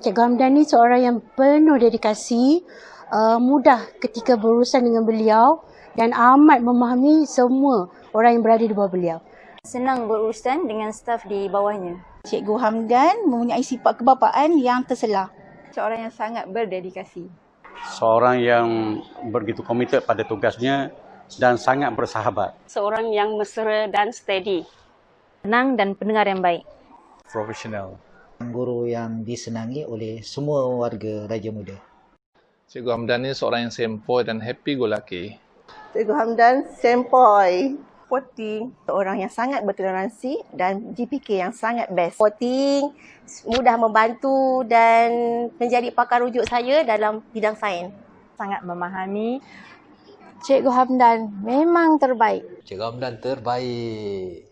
Cikgu Hamdan ni seorang yang penuh dedikasi, mudah ketika berurusan dengan beliau dan amat memahami semua orang yang berada di bawah beliau. Senang berurusan dengan staf di bawahnya. Cikgu Hamdan mempunyai sifat kebapaan yang terselah. Seorang yang sangat berdedikasi. Seorang yang begitu komited pada tugasnya dan sangat bersahabat. Seorang yang mesra dan steady. Tenang dan pendengar yang baik. Profesional. Guru yang disenangi oleh semua warga Raja Muda. Cikgu Hamdan ni seorang yang sempoi dan happy go lucky. Cikgu Hamdan sempoi, sporting, seorang yang sangat bertoleransi dan GPK yang sangat best. Sporting, mudah membantu dan menjadi pakar rujuk saya dalam bidang sains. Sangat memahami. Cikgu Hamdan memang terbaik. Cikgu Hamdan terbaik.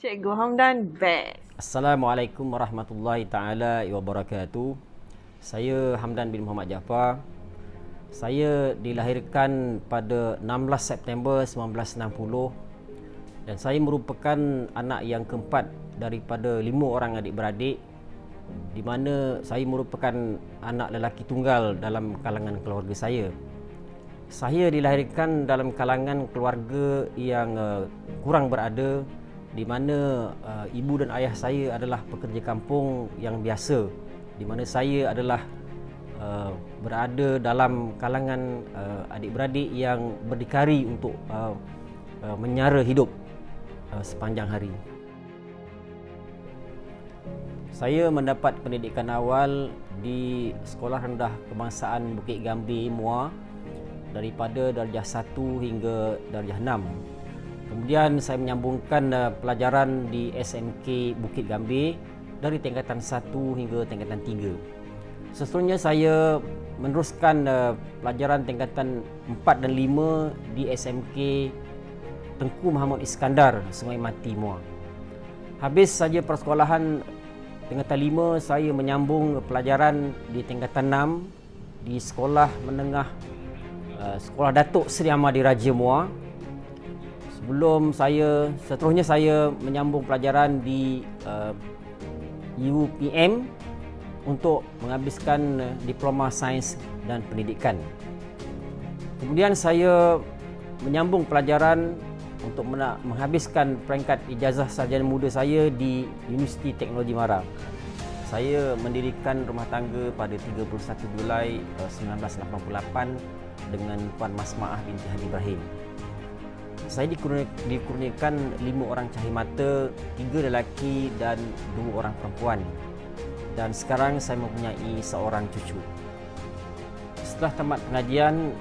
Cikgu Hamdan best. Assalamualaikum warahmatullahi taala wabarakatuh. Saya Hamdan bin Muhammad Jaafar. Saya dilahirkan pada 16 September 1960 dan saya merupakan anak yang keempat daripada 5 orang adik-beradik, di mana saya merupakan anak lelaki tunggal dalam kalangan keluarga saya. Saya dilahirkan dalam kalangan keluarga yang kurang berada, di mana ibu dan ayah saya adalah pekerja kampung yang biasa, di mana saya adalah berada dalam kalangan adik-beradik yang berdikari untuk menyara hidup sepanjang hari. Saya mendapat pendidikan awal di Sekolah Rendah Kebangsaan Bukit Gambir Muar daripada darjah 1 hingga darjah 6. Kemudian saya menyambungkan pelajaran di SMK Bukit Gambir dari tingkatan 1 hingga tingkatan 3. Seterusnya saya meneruskan pelajaran tingkatan 4 dan 5 di SMK Tengku Muhammad Iskandar, Sungai Mati, Muar. Habis saja persekolahan tingkatan 5, saya menyambung pelajaran di tingkatan 6 di Sekolah Menengah Sekolah Datuk Seri Ahmadi Raja Muar. Seterusnya saya menyambung pelajaran di UPM untuk menghabiskan Diploma Sains dan Pendidikan. Kemudian saya menyambung pelajaran untuk menghabiskan peringkat ijazah sarjana muda saya di Universiti Teknologi Mara. Saya mendirikan rumah tangga pada 31 Julai 1988 dengan Puan Mas Maah binti Haji Ibrahim. Saya dikurniakan 5 orang cahaya mata, 3 lelaki dan 2 orang perempuan. Dan sekarang saya mempunyai seorang cucu. Setelah tamat pengajian,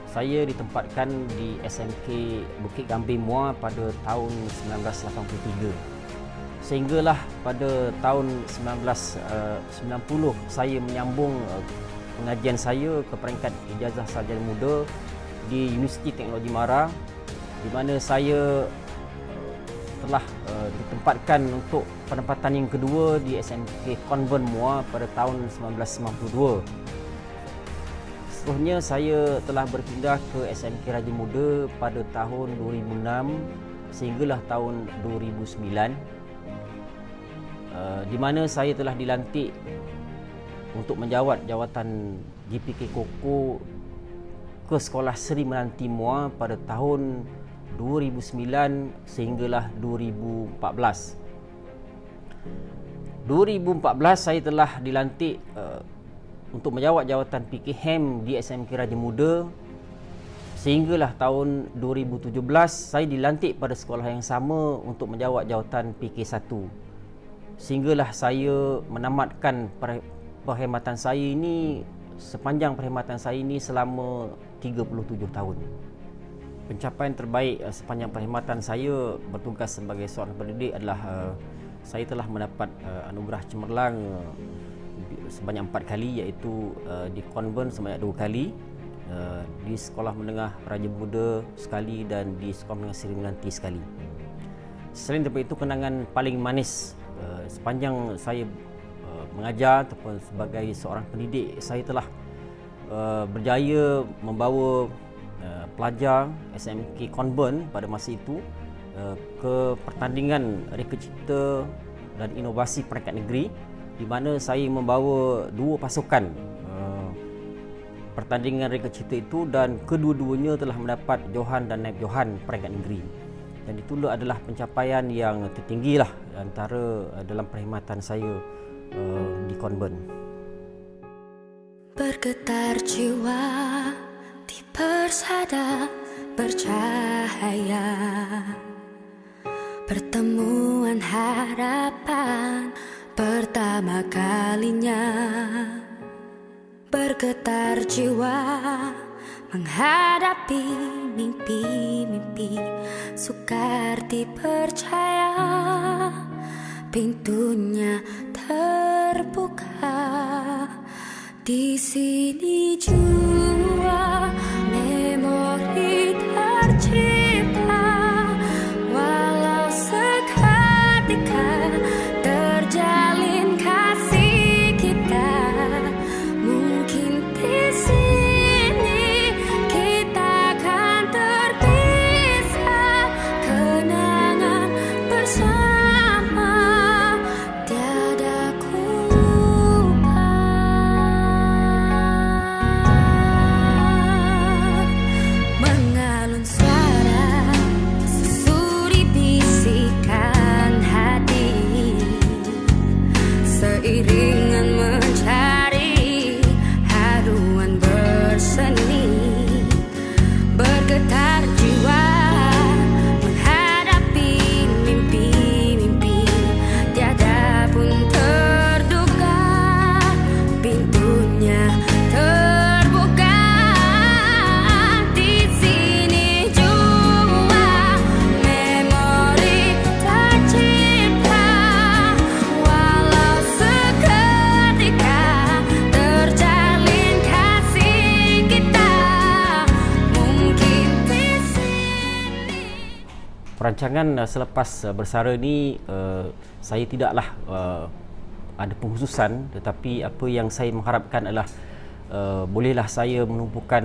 saya ditempatkan di SMK Bukit Gambir Muar pada tahun 1983. Sehinggalah pada tahun 1990 saya menyambung pengajian saya ke peringkat ijazah sarjana muda di Universiti Teknologi Mara, di mana saya telah ditempatkan untuk penempatan yang kedua di SMK Konvent Muar pada tahun 1992. Seterusnya saya telah berpindah ke SMK Raja Muda pada tahun 2006 sehinggalah tahun 2009, di mana saya telah dilantik untuk menjawat jawatan GPK Koko ke Sekolah Seri Menanti Muar pada tahun 2009 sehinggalah 2014. 2014 saya telah dilantik untuk menjawat jawatan PKM di SMK Raja Muda sehinggalah tahun 2017 saya dilantik pada sekolah yang sama untuk menjawat jawatan PK1. Sehinggalah saya menamatkan perkhidmatan saya ini, sepanjang perkhidmatan saya ini selama 37 tahun. Pencapaian terbaik sepanjang perkhidmatan saya bertugas sebagai seorang pendidik adalah saya telah mendapat anugerah cemerlang sebanyak 4 kali, iaitu di konvent sebanyak 2 kali, di Sekolah Menengah Raja Muda sekali dan di Sekolah Menengah Seri Menanti sekali. Selain daripada itu, kenangan paling manis sepanjang saya mengajar ataupun sebagai seorang pendidik, saya telah berjaya membawa pelajar SMK Konvent pada masa itu ke pertandingan reka cipta dan inovasi peringkat negeri di mana saya membawa dua pasukan pertandingan reka cita itu, dan kedua-duanya telah mendapat Johan dan Naib Johan peringkat negeri. Dan itulah adalah pencapaian yang tertinggi lah antara dalam perkhidmatan saya di konvent. Bergetar jiwa di persada bercahaya, pertemuan harapan pertama kalinya. Bergetar jiwa menghadapi mimpi-mimpi, sukar dipercaya pintunya terbuka. Di sini jua memori tercipta, walau seketika terjalin kasih kita. Mungkin di sini kita akan terpisah, kenangan bersama tiada ku lupa. Mengalun suara susuri bisikan hati, seiringan mencari haruan berseni. Bergetar jiwa menghadapi mimpi-mimpi, tiada pun terduga pintunya terbuka. Di sini jua memori tercipta, walau seketika terjalin kasih kita. Mungkin di sini. Perancangan selepas bersara ni saya tidaklah ada pengkhususan, tetapi apa yang saya mengharapkan adalah bolehlah saya menumpukan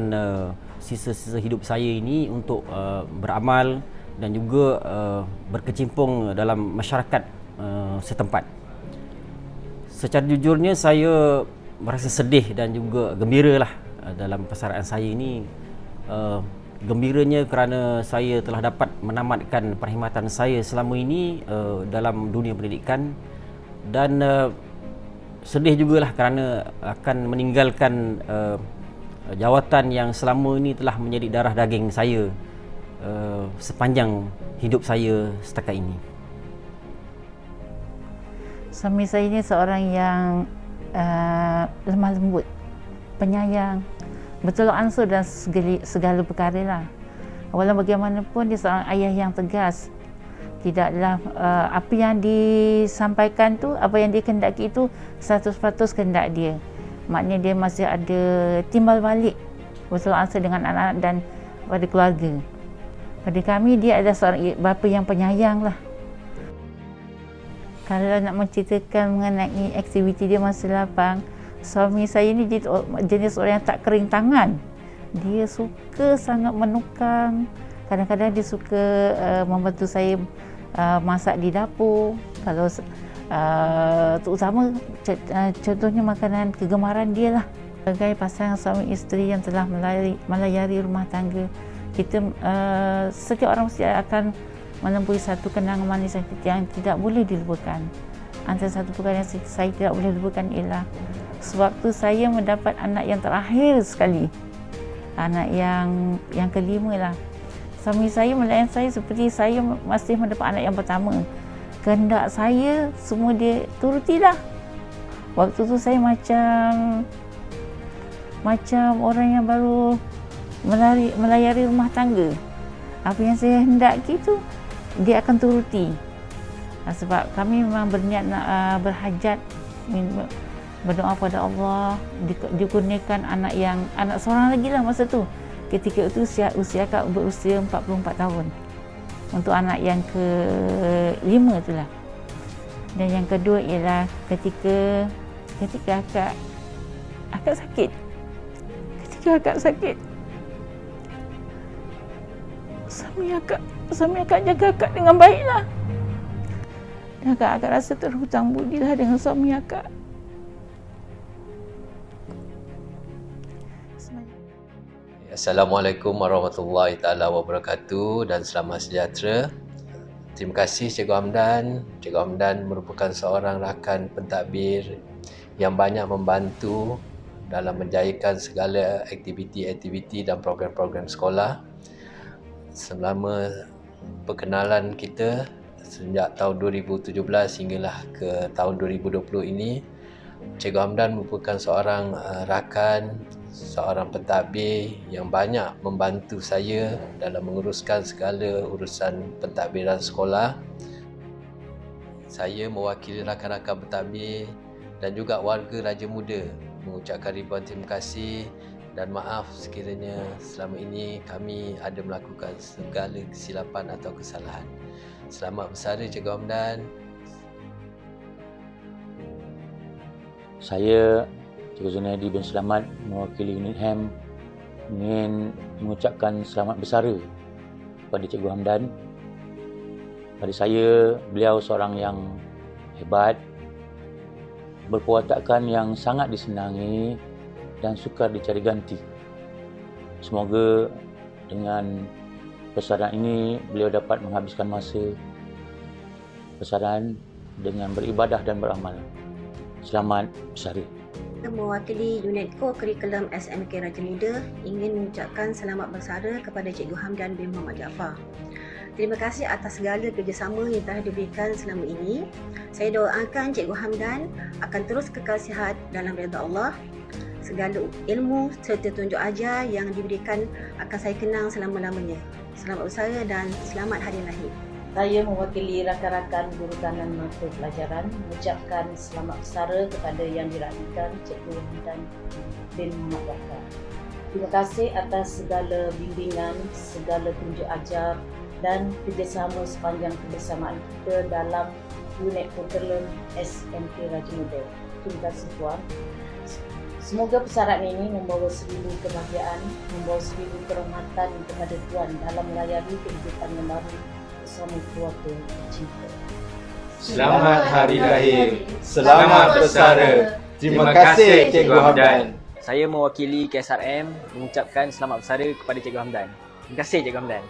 sisa-sisa hidup saya ini untuk beramal dan juga berkecimpung dalam masyarakat setempat. Secara jujurnya saya merasa sedih dan juga gembiralah dalam persaraan saya ini. Gembiranya kerana saya telah dapat menamatkan perkhidmatan saya selama ini dalam dunia pendidikan, dan sedih jugalah kerana akan meninggalkan jawatan yang selama ini telah menjadi darah daging saya sepanjang hidup saya setakat ini. Suami saya ini seorang yang lemah lembut, penyayang, bertolak ansur dan segala perkara lah. Walau bagaimanapun dia seorang ayah yang tegas. Tidaklah apa yang disampaikan tu, apa yang dikehendaki itu 100% kehendak dia. Maknanya dia masih ada timbal balik, bertolak ansur dengan anak-anak dan pada keluarga. Pada kami dia adalah seorang bapa yang penyayang lah. Kalau nak menceritakan mengenai aktiviti dia masa lapang, suami saya ni jenis orang yang tak kering tangan. Dia suka sangat menukang. Kadang-kadang dia suka membantu saya masak di dapur. Kalau terutama contohnya makanan kegemaran dia lah. Sebagai pasangan suami isteri yang telah melayari rumah tangga, kita setiap orang mesti akan menempuhi satu kenangan manis yang tidak boleh dilupakan. Antara satu perkara yang saya tidak boleh lupakan ialah sewaktu saya mendapat anak yang terakhir sekali, anak yang kelima lah. Suami saya melayan saya seperti saya masih mendapat anak yang pertama. Kehendak saya semua dia turutilah. Waktu tu saya macam orang yang baru melayari rumah tangga. Apa yang saya hendaki tu dia akan turuti. Sebab kami memang berniat nak berhajat, berdoa pada Allah dikurniakan anak seorang lagi lah masa tu. Ketika itu usia akak berusia 44 tahun. Untuk anak yang ke-5 itulah. Dan yang kedua ialah ketika akak sakit. Ketika akak sakit, suami akak jaga akak dengan baiklah. Dan akak rasa terhutang budilah dengan suami akak. Assalamualaikum warahmatullahi taala wabarakatuh dan selamat sejahtera. Terima kasih Cikgu Hamdan. Cikgu Hamdan merupakan seorang rakan pentadbir yang banyak membantu dalam menjayakan segala aktiviti-aktiviti dan program-program sekolah. Selama perkenalan kita sejak tahun 2017 hinggalah ke tahun 2020 ini, Cikgu Hamdan merupakan seorang rakan, seorang pentadbir yang banyak membantu saya dalam menguruskan segala urusan pentadbiran sekolah. Saya mewakili rakan-rakan pentadbir dan juga warga Raja Muda mengucapkan ribuan terima kasih dan maaf sekiranya selama ini kami ada melakukan segala kesilapan atau kesalahan. Selamat bersara Cikgu Hamdan. Saya, Cikgu Zunaidi bin Selamat, mewakili unit HAM, ingin mengucapkan selamat bersara kepada Cikgu Hamdan. Pada saya, beliau seorang yang hebat, berperwatakan yang sangat disenangi dan sukar dicari ganti. Semoga dengan persaraan ini, beliau dapat menghabiskan masa persaraan dengan beribadah dan beramal. Selamat bersara. Mewakili unit co-curriculum SMK Raja Muda ingin mengucapkan selamat bersara kepada Cikgu Hamdan bin Muhammad Jaafar. Terima kasih atas segala kerjasama yang telah diberikan selama ini. Saya doakan Cikgu Hamdan akan terus kekal sihat dalam redha Allah. Segala ilmu serta tunjuk ajar yang diberikan akan saya kenang selama-lamanya. Selamat bersara dan selamat hari lahir. Saya mewakili rakan-rakan guru kanan mata pelajaran mengucapkan selamat bersara kepada yang dirahmatikan Cikgu Hamdan bin Muhammad Jaafar. Terima kasih atas segala bimbingan, segala tunjuk ajar dan kerjasama sepanjang kebersamaan kita dalam unit curriculum SMK Raja Muda. Terima kasih Tuan. Semoga persaraan ini membawa 1000 kebahagiaan, membawa 1000 kerahmatan kepada Tuan dalam melayani kehidupan yang baru bersama keluarga tercinta. Selamat Hari Lahir. Selamat bersara. Terima kasih Cikgu Hamdan. Saya mewakili KSRM mengucapkan selamat bersara kepada Cikgu Hamdan. Terima kasih Cikgu Hamdan.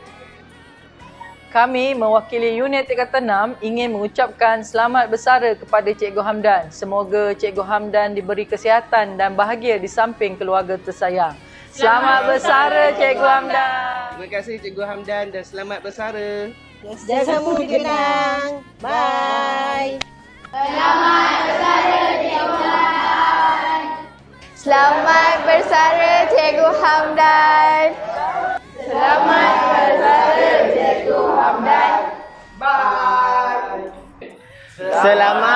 Kami mewakili unit Tingkatan 6 ingin mengucapkan selamat bersara kepada Cikgu Hamdan. Semoga Cikgu Hamdan diberi kesihatan dan bahagia di samping keluarga tersayang. Selamat bersara Cikgu Hamdan. Terima kasih Cikgu Hamdan dan selamat bersara. Jazamu dikenang. Bye. Selamat bersara Cikgu Hamdan. Selamat bersara Cikgu Hamdan. Selamat bersara Cikgu Hamdan. Bye. Selamat